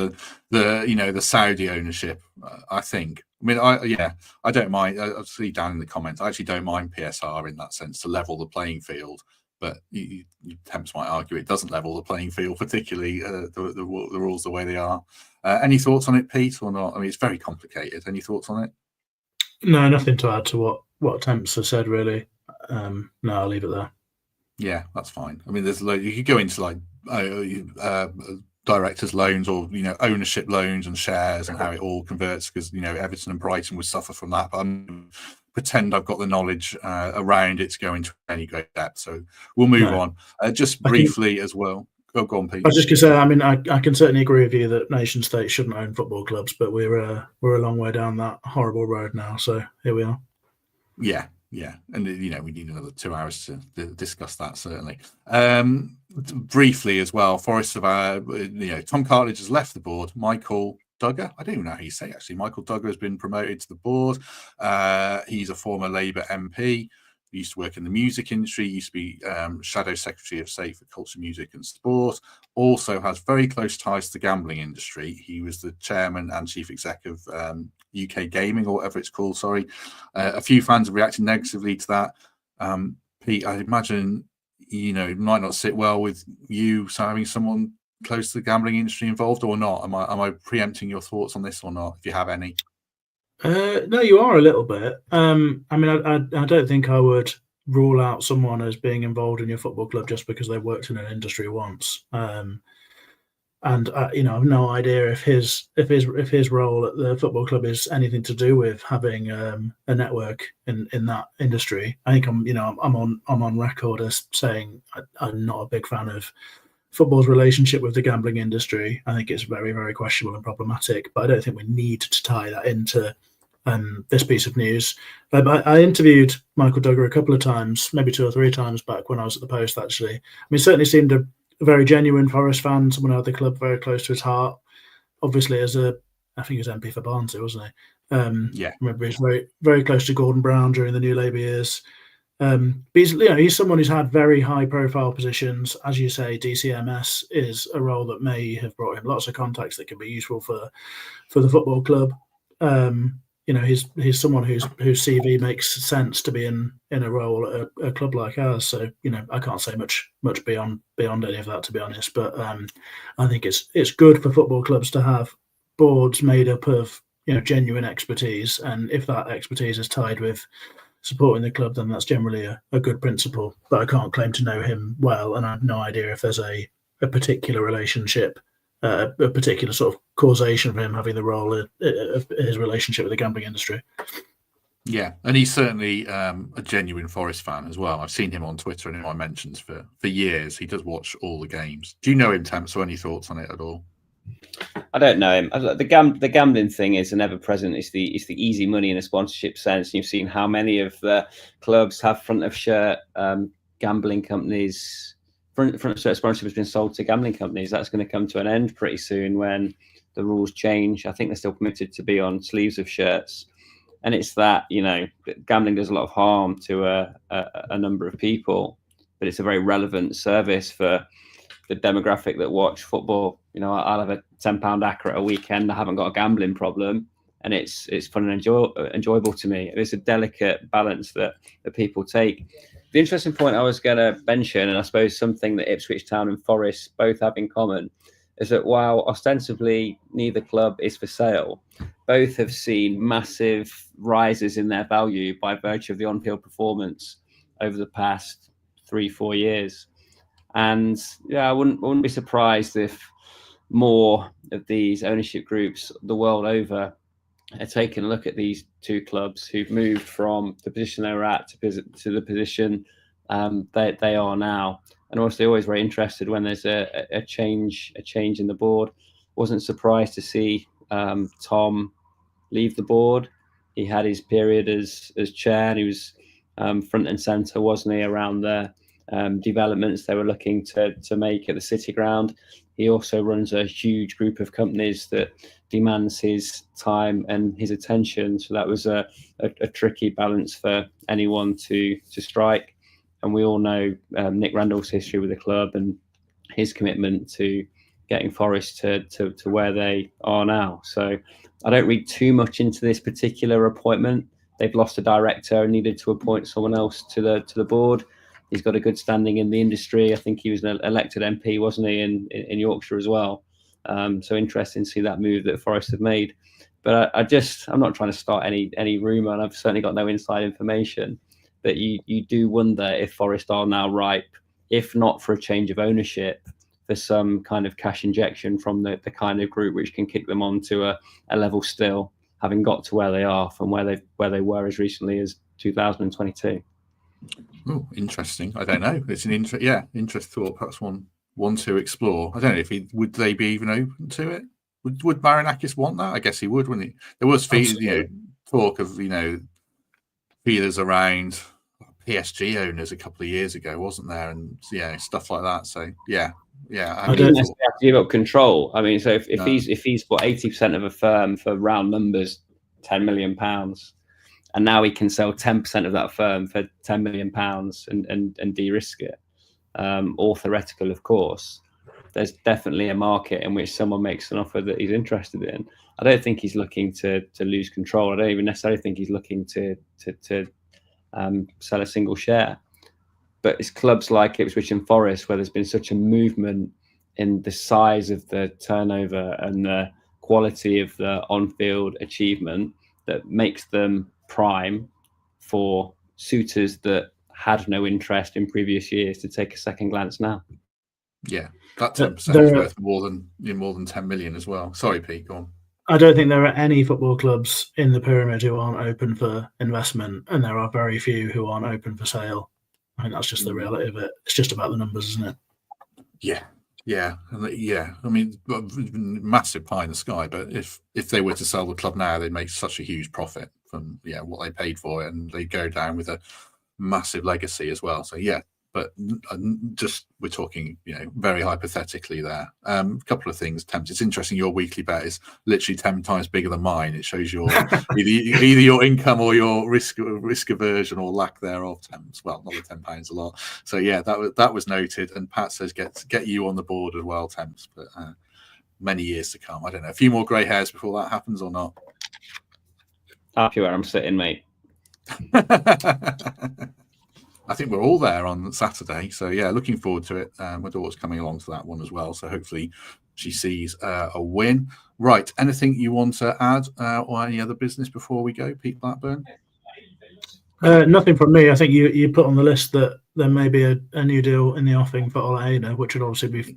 the Saudi ownership, I think. I mean, I don't mind. I'll see down in the comments. I actually don't mind PSR in that sense, to level the playing field. But you temps might argue it doesn't level the playing field, particularly the rules the way they are. Any thoughts on it, Pete, or not? I mean, it's very complicated. Any thoughts on it? No, nothing to add to what temps have said, really. No, I'll leave it there. Yeah, that's fine. I mean, you could go into directors' loans or ownership loans and shares and how it all converts, because Everton and Brighton would suffer from that. But I'm pretend I've got the knowledge around it to go into any great depth. So we'll move on. Just briefly as well. Go on, Pete. I was just going to say, I mean, I can certainly agree with you that nation states shouldn't own football clubs, but we're a long way down that horrible road now. So here we are. Yeah. And, we need another 2 hours to discuss that, certainly. Briefly as well, Forest of Tom Cartledge has left the board. Michael Duggar, I don't even know how you say it, actually. Michael Duggar has been promoted to the board. He's a former Labour MP. used to work in the music industry, used to be Shadow Secretary of State for Culture, Music and Sport, also has very close ties to the gambling industry. He was the chairman and chief exec of UK Gaming, or whatever it's called, sorry. A few fans have reacted negatively to that. Pete, I imagine, it might not sit well with you having someone close to the gambling industry involved, or not? Am I preempting your thoughts on this or not, if you have any? No, you are a little bit. I mean, I don't think I would rule out someone as being involved in your football club just because they worked in an industry once. And I've no idea if his role at the football club is anything to do with having a network in that industry. I think I'm on record as saying I'm not a big fan of football's relationship with the gambling industry. I think it's very, very questionable and problematic, but I don't think we need to tie that into this piece of news. I interviewed Michael Duggar a couple of times, maybe 2 or 3 times back when I was at the Post, actually. I mean, he certainly seemed a very genuine Forest fan, someone who had the club very close to his heart. Obviously, I think he was MP for Barnsley, wasn't he? Yeah. I remember he's very, very close to Gordon Brown during the New Labour years. But he's someone who's had very high profile positions. As you say, DCMS is a role that may have brought him lots of contacts that can be useful for the football club. He's someone whose CV makes sense to be in a role at a club like ours. So I can't say much beyond any of that, to be honest. But I think it's good for football clubs to have boards made up of genuine expertise, and if that expertise is tied with supporting the club, then that's generally a good principle. But I can't claim to know him well, and I have no idea if there's a particular relationship, a particular sort of causation for him having the role of his relationship with the gambling industry. Yeah, and he's certainly a genuine Forest fan as well. I've seen him on Twitter and in my mentions for years. He does watch all the games. Do you know him, Temps, or any thoughts on it at all? I don't know him. The gambling thing is an ever-present. It's the easy money in a sponsorship sense. You've seen how many of the clubs have front of shirt gambling companies. Front of shirt sponsorship has been sold to gambling companies. That's going to come to an end pretty soon when the rules change. I think they're still permitted to be on sleeves of shirts, and it's that gambling does a lot of harm to a number of people, but it's a very relevant service for the demographic that watch football. I'll have a £10 ACCA at a weekend. I haven't got a gambling problem, and it's fun and enjoyable to me. It's a delicate balance that people take. The interesting point I was going to mention, and I suppose something that Ipswich Town and Forest both have in common, is that while ostensibly neither club is for sale, both have seen massive rises in their value by virtue of the on-field performance over the past 3-4 years. And I wouldn't be surprised if more of these ownership groups the world over are taking a look at these two clubs who've moved from the position they were at to the position they are now. And obviously always very interested when there's a change in the board. Wasn't surprised to see Tom leave the board. He had his period as chair, and he was front and centre, wasn't he, around the developments they were looking to make at the City Ground. He also runs a huge group of companies that demands his time and his attention. So that was a tricky balance for anyone to strike. And we all know Nick Randall's history with the club and his commitment to getting Forest to where they are now. So I don't read too much into this particular appointment. They've lost a director and needed to appoint someone else to the board. He's got a good standing in the industry. I think he was an elected MP, wasn't he, in Yorkshire as well. So interesting to see that move that Forest have made. But I'm not trying to start any rumour, and I've certainly got no inside information. But you do wonder if Forest are now ripe, if not for a change of ownership, for some kind of cash injection from the kind of group which can kick them on to a level still, having got to where they are from where they were as recently as 2022. Oh, interesting. I don't know. It's an interest thought. Perhaps one to explore. I don't know if would they be even open to it. Would Marinakis want that? I guess he would, wouldn't he? There was talk of feelers around PSG owners a couple of years ago, wasn't there? And stuff like that. So yeah. I don't necessarily have to give up control. I mean, so if he's bought 80% of a firm for round numbers, £10 million, and now he can sell 10% of that firm for £10 million and de-risk it. All theoretical, of course. There's definitely a market in which someone makes an offer that he's interested in. I don't think he's looking to lose control. I don't even necessarily think he's looking to sell a single share. But it's clubs like Ipswich and Forest where there's been such a movement in the size of the turnover and the quality of the on-field achievement that makes them prime for suitors that had no interest in previous years to take a second glance now. Yeah, that 10% is worth more than 10 million as well. Sorry, Pete, go on. I don't think there are any football clubs in the pyramid who aren't open for investment, and there are very few who aren't open for sale. I think that's just the reality of it. It's just about the numbers, isn't it? Yeah. I mean, massive pie in the sky. But if they were to sell the club now, they'd make such a huge profit from what they paid for it, and they go down with a massive legacy as well. So yeah, but just we're talking, very hypothetically there. A couple of things, Temps. It's interesting. Your weekly bet is literally 10 times bigger than mine. It shows your either your income or your risk aversion or lack thereof. Temps. Well, not the £10 a lot. So yeah, that was noted. And Pat says get you on the board as well, Temps. But many years to come. I don't know. A few more grey hairs before that happens or not. Happy where I'm sitting, mate. I think we're all there on Saturday. So, yeah, looking forward to it. My daughter's coming along to that one as well. So, hopefully she sees a win. Right. Anything you want to add or any other business before we go, Pete Blackburn? Nothing from me. I think you put on the list that there may be a new deal in the offing for Ole Einar, which would obviously be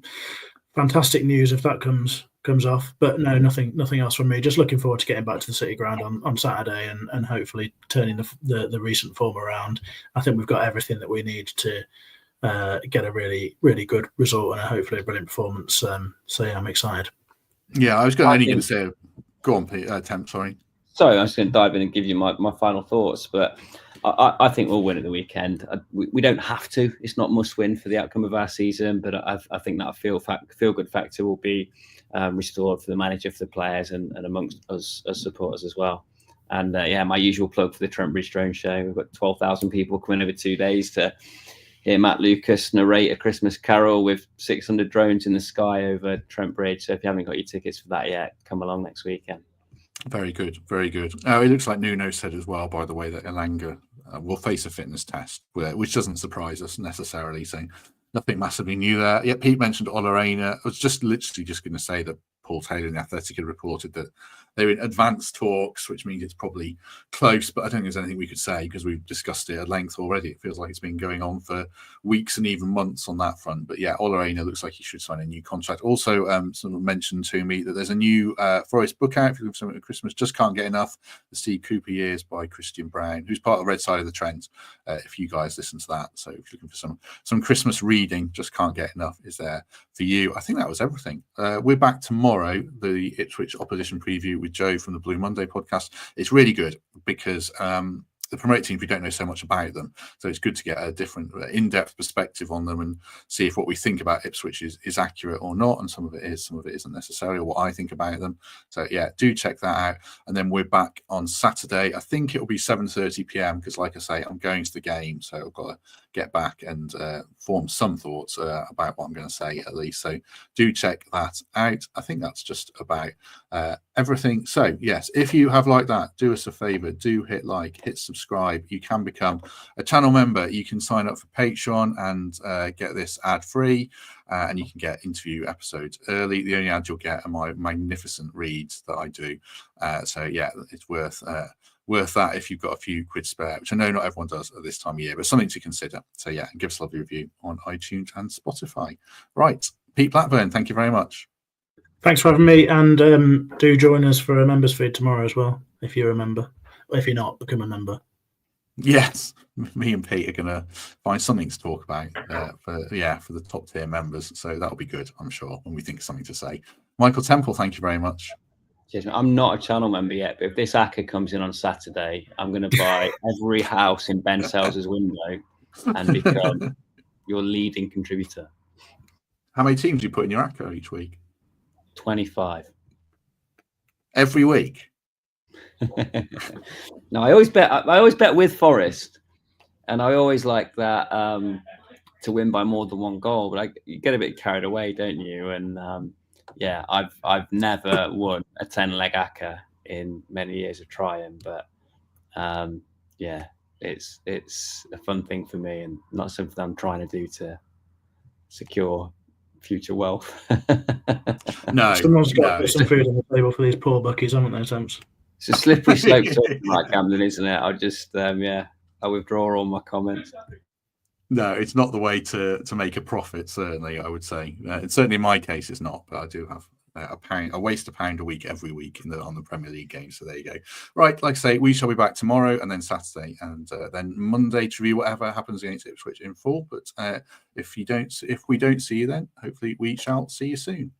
fantastic news if that comes off. But no, nothing else from me. Just looking forward to getting back to the City Ground on Saturday and hopefully turning the recent form around. I think we've got everything that we need to get a really, really good result and hopefully a brilliant performance. So yeah, I'm excited. Yeah, I was going to say, go on, Pete. Temp, sorry. Sorry, I was going to dive in and give you my final thoughts, but I think we'll win at the weekend. We don't have to. It's not must win for the outcome of our season, but I think that feel good factor will be restored for the manager, for the players, and amongst us as supporters as well. And my usual plug for the Trent Bridge Drone Show. We've got 12,000 people coming over 2 days to hear Matt Lucas narrate a Christmas carol with 600 drones in the sky over Trent Bridge. So if you haven't got your tickets for that yet, come along next weekend. Very good, very good. It looks like Nuno said as well, by the way, that Elanga will face a fitness test, which doesn't surprise us necessarily. So nothing massively new there. Yeah, Pete mentioned Ole Einar. I was literally just going to say that Paul Taylor in the Athletic had reported that they're in advanced talks, which means it's probably close, but I don't think there's anything we could say because we've discussed it at length already. It feels like it's been going on for weeks and even months on that front. But yeah, Ole Einar looks like he should sign a new contract. Also, someone mentioned to me that there's a new Forest book out for something at Christmas. Just can't get enough. The Steve Cooper Years by Christian Brown, who's part of Red Side of the Trent. If you guys listen to that, so if you're looking for some Christmas reading, just can't get enough is there for you. I think that was everything. We're back tomorrow, the Ipswich opposition preview with Joe from the Blue Monday podcast. It's really good because the promoted teams, we don't know so much about them, so it's good to get a different in-depth perspective on them and see if what we think about Ipswich is accurate or not, and some of it isn't necessarily, or what I think about them. So yeah, do check that out. And then we're back on Saturday. I think it'll be 7:30 p.m. because like I say, I'm going to the game, so I've got to get back and form some thoughts about what I'm going to say at least. So do check that out. I think that's just about everything. So yes, if you have liked that, do us a favor, do hit like, hit subscribe. You can become a channel member. You can sign up for Patreon and get this ad free, and you can get interview episodes early. The only ads you'll get are my magnificent reads that I do. So yeah, it's worth that if you've got a few quid spare, which I know not everyone does at this time of year, but something to consider. So yeah, give us a lovely review on iTunes and Spotify. Right, Pete Blackburn, thank you very much. Thanks for having me, and do join us for a members feed tomorrow as well, if you're a member. If you're not, become a member. Yes, me and Pete are going to find something to talk about for the top tier members. So that'll be good, I'm sure, when we think of something to say. Michael Temple, thank you very much. I'm not a channel member yet, but if this hacker comes in on Saturday, I'm going to buy every house in Ben Sales' window and become your leading contributor. How many teams do you put in your ACCO each week? 25. Every week? No, I always bet with Forest, and I always like that to win by more than one goal. But you get a bit carried away, don't you? And yeah, I've never won a 10-leg ACCA in many years of trying, but yeah, it's a fun thing for me, and not something I'm trying to do to secure future wealth. No, Someone's got to no. put some food on the table for these poor buckies, haven't they, Temps? It's a slippery slope talking about gambling, isn't it? I just yeah, I withdraw all my comments. No, it's not the way to make a profit. Certainly, I would say. Certainly, in my case, it's not. But I do have I waste £1 a week every week on the Premier League games. So there you go. Right, like I say, we shall be back tomorrow, and then Saturday, and then Monday to review whatever happens against Ipswich in full. But if we don't see you, then hopefully we shall see you soon.